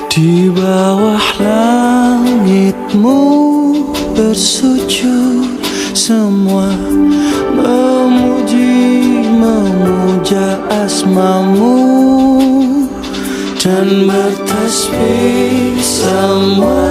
Di bawah langitmu bersujud, semua memuja asmamu dan bertasbih semua